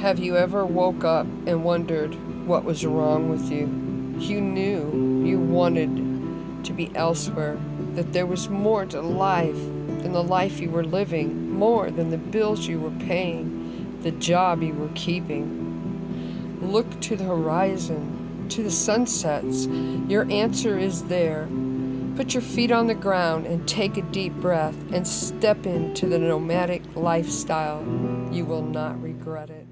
Have you ever woke up and wondered what was wrong with you? You knew you wanted to be elsewhere, that there was more to life than the life you were living, more than the bills you were paying, the job you were keeping. Look to the horizon, to the sunsets. Your answer is there. Put your feet on the ground and take a deep breath and step into the nomadic lifestyle. You will not regret it.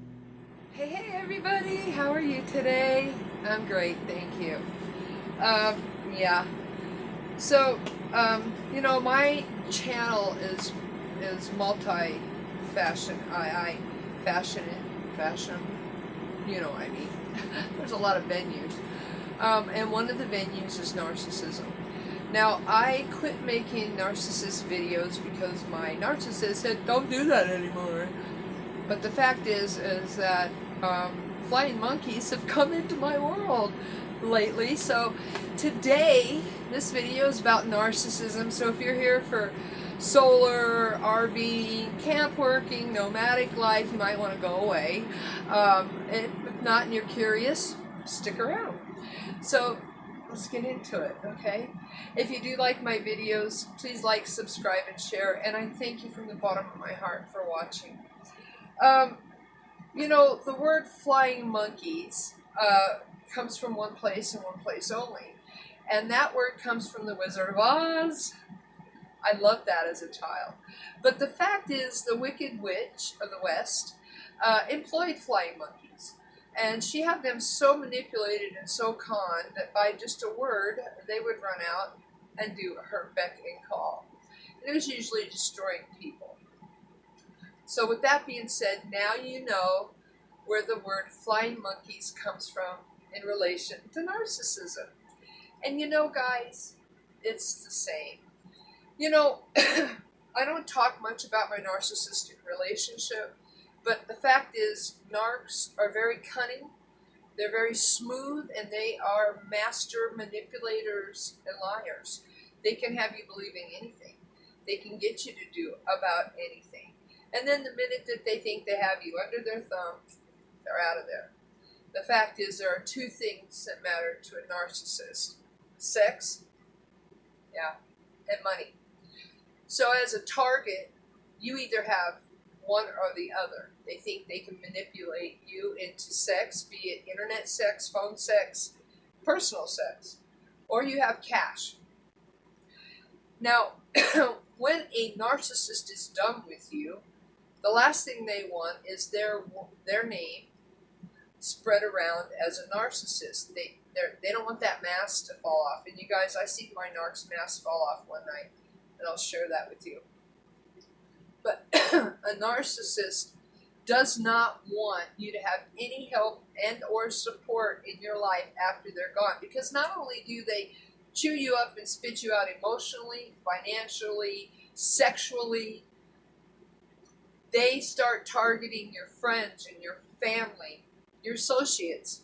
Hey everybody, how are you today? I'm great, thank you. Yeah. So, my channel is multi-fashion. I fashion it, fashion. You know what I mean. There's a lot of venues, and one of the venues is narcissism. Now, I quit making narcissist videos because my narcissist said, "Don't do that anymore." But the fact is that flying monkeys have come into my world lately. So today, this video is about narcissism. So if you're here for solar, RV, camp working, nomadic life, you might want to go away. If not and you're curious, stick around. So let's get into it, okay? If you do like my videos, please like, subscribe, and share. And I thank you from the bottom of my heart for watching. The word flying monkeys comes from one place and one place only. And that word comes from the Wizard of Oz. I loved that as a child. But the fact is, the Wicked Witch of the West employed flying monkeys. And she had them so manipulated and so conned that by just a word, they would run out and do her beck and call. And it was usually destroying people. So with that being said, now you know where the word flying monkeys comes from in relation to narcissism. And guys, it's the same. I don't talk much about my narcissistic relationship, but the fact is, narcs are very cunning, they're very smooth, and they are master manipulators and liars. They can have you believing anything. They can get you to do about anything. And then the minute that they think they have you under their thumb, they're out of there. The fact is, there are two things that matter to a narcissist: sex, and money. So as a target, you either have one or the other. They think they can manipulate you into sex, be it internet sex, phone sex, personal sex, or you have cash. Now, when a narcissist is done with you, the last thing they want is their name spread around as a narcissist. They don't want that mask to fall off. And you guys, I see my narc's mask fall off one night, and I'll share that with you. But a narcissist does not want you to have any help and or support in your life after they're gone. Because not only do they chew you up and spit you out emotionally, financially, sexually, they start targeting your friends and your family, your associates,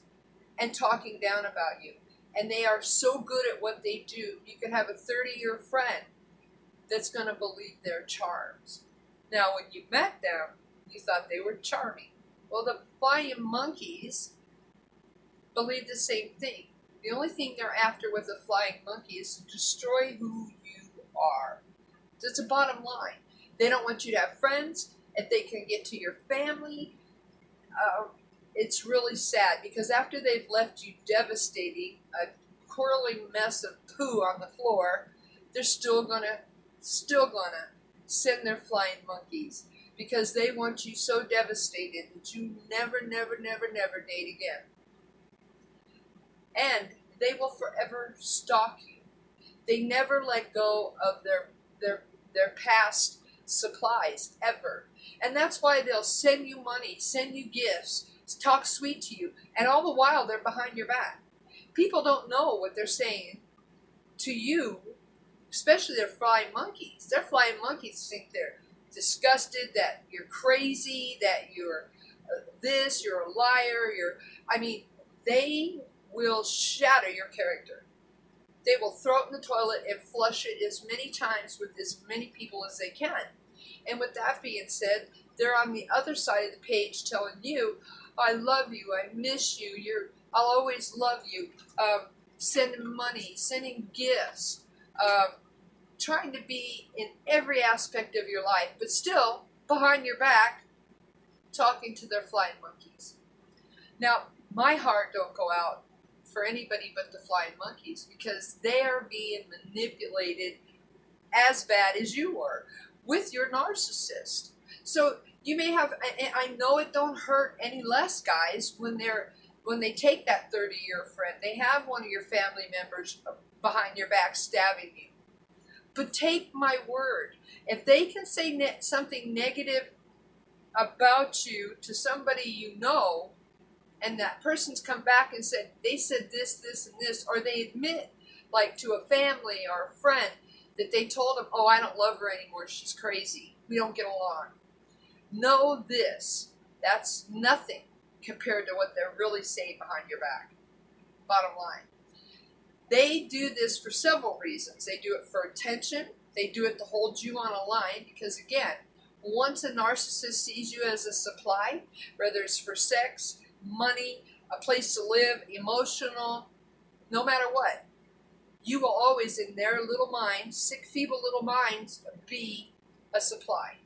and talking down about you. And they are so good at what they do, you can have a 30-year friend that's going to believe their charms. Now, when you met them, you thought they were charming. Well, the flying monkeys believe the same thing. The only thing they're after with a flying monkey is to destroy who you are. That's the bottom line. They don't want you to have friends. If they can get to your family, it's really sad, because after they've left you devastating, a whirling mess of poo on the floor, they're still gonna send their flying monkeys, because they want you so devastated that you never date again. And they will forever stalk you. They never let go of their past supplies, ever. And that's why they'll send you money, send you gifts, talk sweet to you, and all the while they're behind your back. People don't know what they're saying to you, especially their flying monkeys. Their flying monkeys think they're disgusted, that you're crazy, that you're this, you're a liar, they will shatter your character. They will throw it in the toilet and flush it as many times with as many people as they can. And with that being said, they're on the other side of the page telling you, I love you, I miss you, I'll always love you, sending money, sending gifts, trying to be in every aspect of your life, but still, behind your back, talking to their flying monkeys. Now, my heart don't go out for anybody but the flying monkeys, because they are being manipulated as bad as you were with your narcissist. So you may have, I know it don't hurt any less, guys, when they take that 30-year friend, they have one of your family members behind your back stabbing you. But take my word, if they can say something negative about you to somebody you know, and that person's come back and said, they said this, this, and this, or they admit, like to a family or a friend, that they told them, oh, I don't love her anymore, she's crazy, we don't get along. Know this, that's nothing compared to what they're really saying behind your back. Bottom line. They do this for several reasons. They do it for attention. They do it to hold you on a line, because again, once a narcissist sees you as a supply, whether it's for sex, money, a place to live, emotional, no matter what, you will always, in their little minds, sick, feeble little minds, be a supply.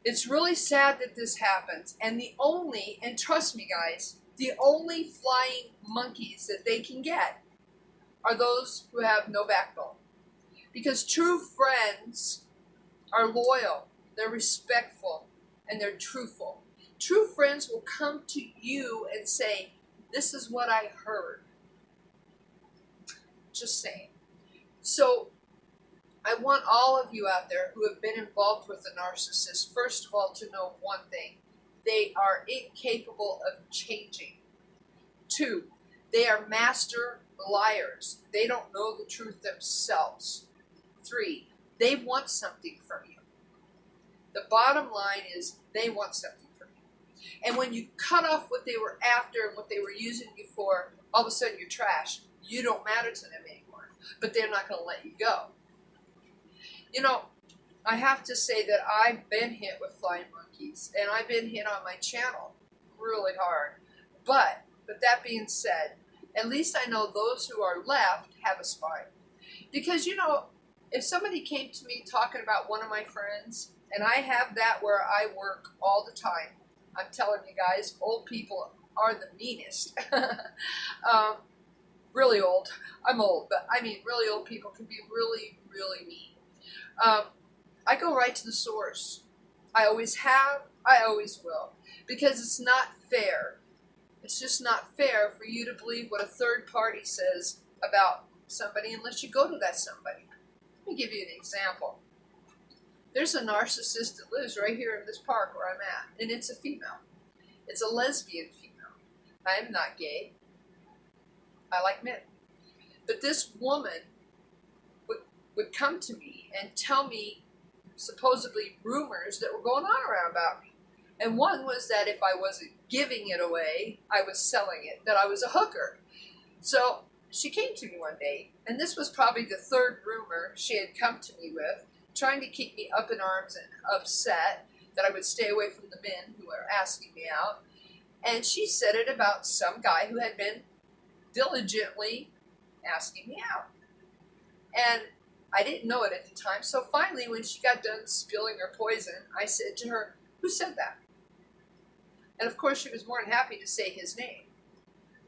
It's really sad that this happens, and and trust me guys, the only flying monkeys that they can get are those who have no backbone. Because true friends are loyal, they're respectful, and they're truthful. True friends will come to you and say, this is what I heard. Just saying. So, I want all of you out there who have been involved with a narcissist, first of all, to know one thing. They are incapable of changing. 2, they are master liars. They don't know the truth themselves. 3, they want something from you. The bottom line is they want something from you. And when you cut off what they were after and what they were using you for, all of a sudden you're trash. You don't matter to them anymore. But they're not going to let you go. You know, I have to say that I've been hit with flying monkeys, and I've been hit on my channel really hard. But that being said, at least I know those who are left have a spine. Because, you know, if somebody came to me talking about one of my friends, and I have that where I work all the time, I'm telling you guys, old people are the meanest. Really old. I'm old, but I mean, really old people can be really, really mean. I go right to the source. I always have, I always will. Because it's not fair. It's just not fair for you to believe what a third party says about somebody unless you go to that somebody. Let me give you an example. There's a narcissist that lives right here in this park where I'm at, and it's a female. It's a lesbian female. I am not gay. I like men. But this woman would come to me and tell me supposedly rumors that were going on around about me. And one was that if I wasn't giving it away, I was selling it, that I was a hooker. So she came to me one day, and this was probably the third rumor she had come to me with, trying to keep me up in arms and upset that I would stay away from the men who were asking me out. And she said it about some guy who had been diligently asking me out. And I didn't know it at the time, so finally when she got done spilling her poison, I said to her, who said that? And of course she was more than happy to say his name.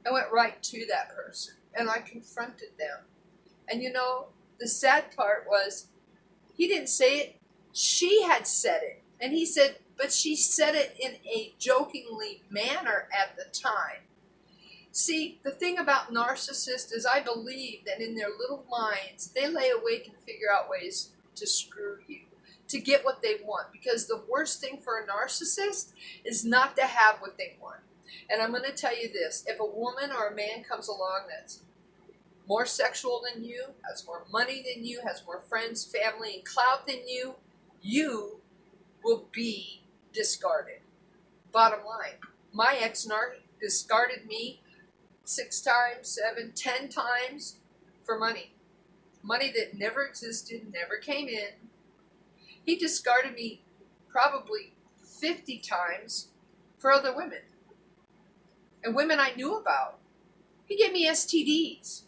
I went right to that person, and I confronted them. And you know, the sad part was, he didn't say it, she had said it. And he said, but she said it in a jokingly manner at the time. See, the thing about narcissists is I believe that in their little minds, they lay awake and figure out ways to screw you, to get what they want. Because the worst thing for a narcissist is not to have what they want. And I'm going to tell you this, if a woman or a man comes along that's more sexual than you, has more money than you, has more friends, family, and clout than you, you will be discarded. Bottom line, my ex-narc discarded me 6 times, 7, 10 times for money. Money that never existed, never came in. He discarded me probably 50 times for other women. And women I knew about. He gave me STDs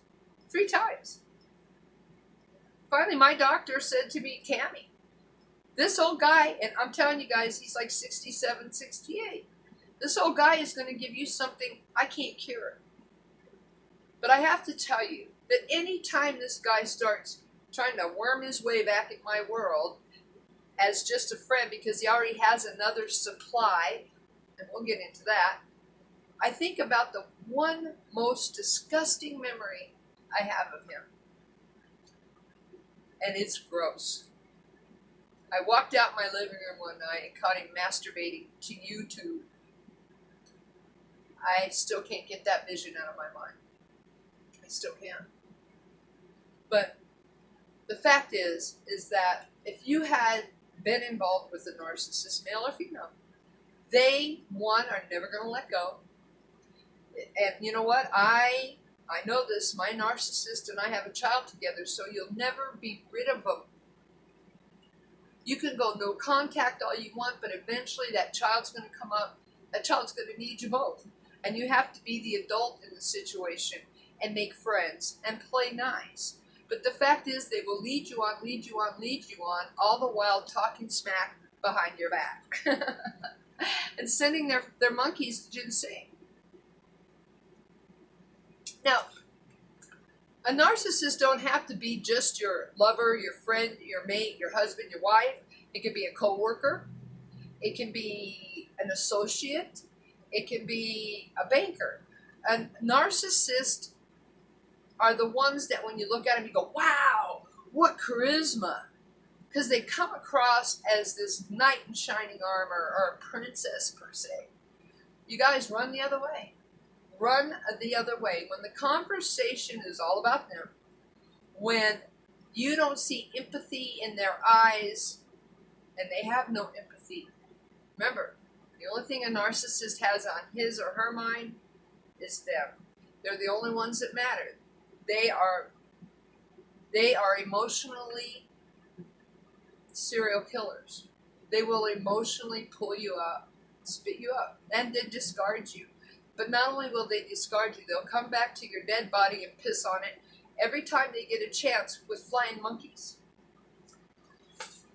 3 times. Finally, my doctor said to me, Tammy, this old guy, and I'm telling you guys, he's like 67, 68. This old guy is going to give you something I can't cure. But I have to tell you that any time this guy starts trying to worm his way back in my world as just a friend because he already has another supply, and we'll get into that, I think about the one most disgusting memory I have of him. And it's gross. I walked out my living room one night and caught him masturbating to YouTube. I still can't get that vision out of my mind. I still can't. But the fact is that if you had been involved with a narcissist, male or female, they, one, are never going to let go. And you know what? I know this. My narcissist and I have a child together, so you'll never be rid of them. You can go no contact all you want, but eventually that child's going to come up. That child's going to need you both. And you have to be the adult in the situation and make friends and play nice. But the fact is they will lead you on, lead you on, lead you on, all the while talking smack behind your back. And sending their monkeys to do the same. Now, a narcissist don't have to be just your lover, your friend, your mate, your husband, your wife. It can be a coworker. It can be an associate. It can be a banker. A narcissist are the ones that when you look at them, you go, wow, what charisma. Because they come across as this knight in shining armor or a princess, per se. You guys run the other way. Run the other way. When the conversation is all about them, when you don't see empathy in their eyes, and they have no empathy. Remember, the only thing a narcissist has on his or her mind is them. They're the only ones that matter. They are emotionally serial killers. They will emotionally pull you up, spit you up, and then discard you. But not only will they discard you, they'll come back to your dead body and piss on it every time they get a chance with flying monkeys.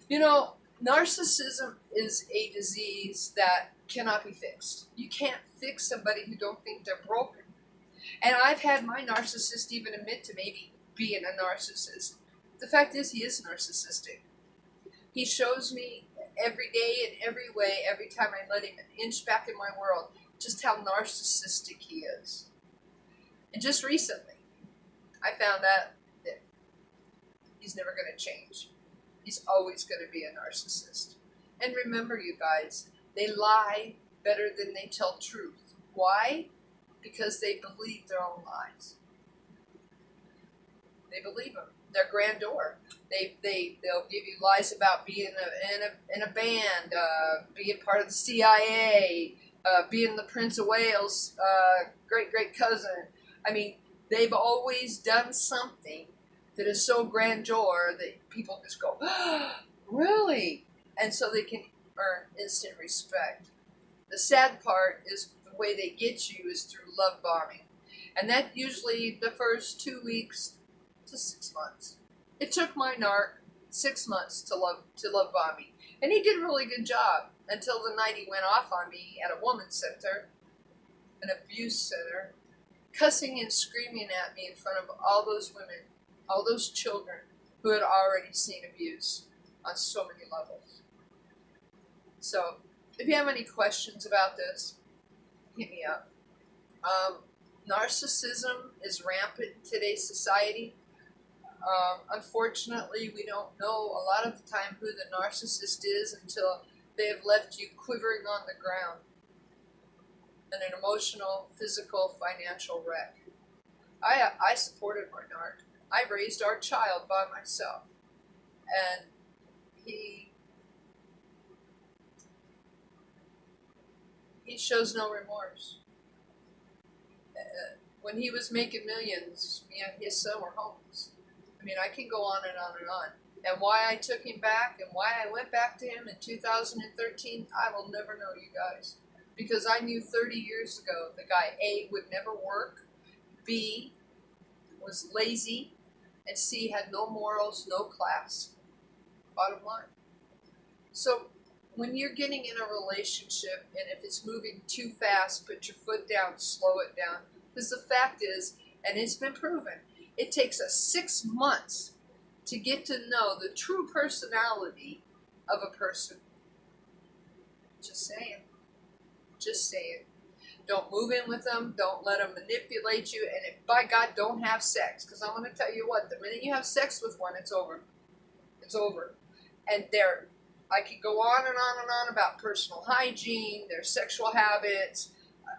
You know, narcissism is a disease that cannot be fixed. You can't fix somebody who don't think they're broken. And I've had my narcissist even admit to maybe being a narcissist. The fact is, he is narcissistic. He shows me every day in every way, every time I let him an inch back in my world, just how narcissistic he is. And just recently, I found out that he's never going to change. He's always going to be a narcissist. And remember, you guys, they lie better than they tell truth. Why? Because they believe their own lies. They believe them. They're grandeur. They'll give you lies about being in a band, being part of the CIA, being the Prince of Wales' great cousin. I mean, they've always done something that is so grandeur that people just go, oh, really? And so they can earn instant respect. The sad part is the way they get you is through love bombing. And that usually the first 2 weeks to 6 months. It took my narc 6 months to love bomb me. And he did a really good job until the night he went off on me at a women's center, an abuse center, cussing and screaming at me in front of all those women, all those children who had already seen abuse on so many levels. So, if you have any questions about this, hit me up. Narcissism is rampant in today's society. Unfortunately, we don't know a lot of the time who the narcissist is until they have left you quivering on the ground in an emotional, physical, financial wreck. I supported my narc. I raised our child by myself. And he shows no remorse. When he was making millions, me and his son were homeless. I mean, I can go on and on and on. And why I took him back and why I went back to him in 2013, I will never know, you guys. Because I knew 30 years ago the guy, A, would never work, B, was lazy, and C, had no morals, no class. Bottom line. So when you're getting in a relationship and if it's moving too fast, put your foot down, slow it down. Because the fact is, and it's been proven, it takes us 6 months to get to know the true personality of a person. Just saying. Just saying. Don't move in with them. Don't let them manipulate you. And if, by God, don't have sex. Because I'm going to tell you what, the minute you have sex with one, it's over. It's over. And I could go on and on and on about personal hygiene, their sexual habits,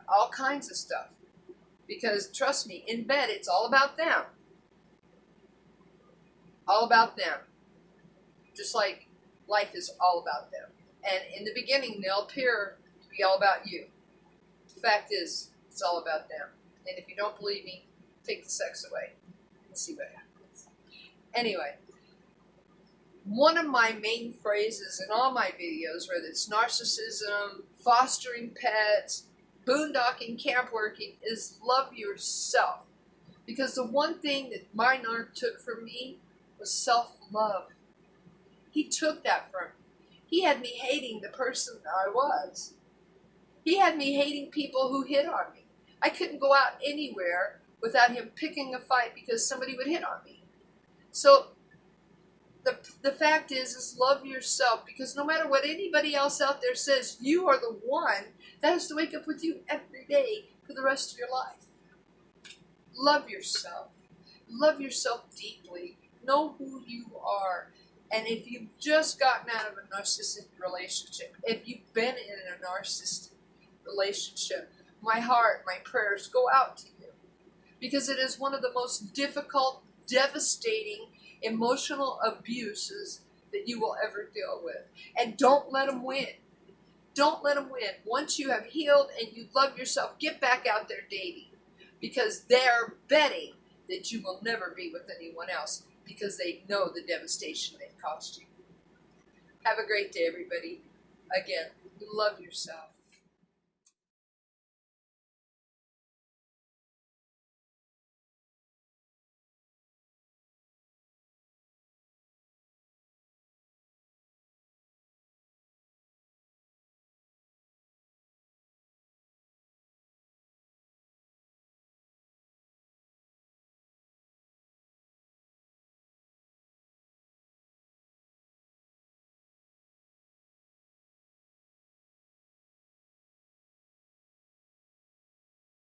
all kinds of stuff. Because trust me, in bed, it's all about them. All about them. Just like life is all about them. And in the beginning, they'll appear to be all about you. The fact is, it's all about them. And if you don't believe me, take the sex away and see what happens. Anyway, one of my main phrases in all my videos, whether it's narcissism, fostering pets, boondocking, camp working, is love yourself. Because the one thing that my narc took from me was self-love. He took that from me. He had me hating the person that I was. He had me hating people who hit on me. I couldn't go out anywhere without him picking a fight because somebody would hit on me. So the fact is love yourself, because no matter what anybody else out there says, you are the one that has to wake up with you every day for the rest of your life. Love yourself. Love yourself deeply. Know who you are. And if you've just gotten out of a narcissistic relationship, if you've been in a narcissistic relationship, my heart, my prayers go out to you. Because it is one of the most difficult, devastating, emotional abuses that you will ever deal with. And don't let them win. Don't let them win. Once you have healed and you love yourself, get back out there dating. Because they're betting that you will never be with anyone else, because they know the devastation they've caused you. Have a great day, everybody. Again, love yourself.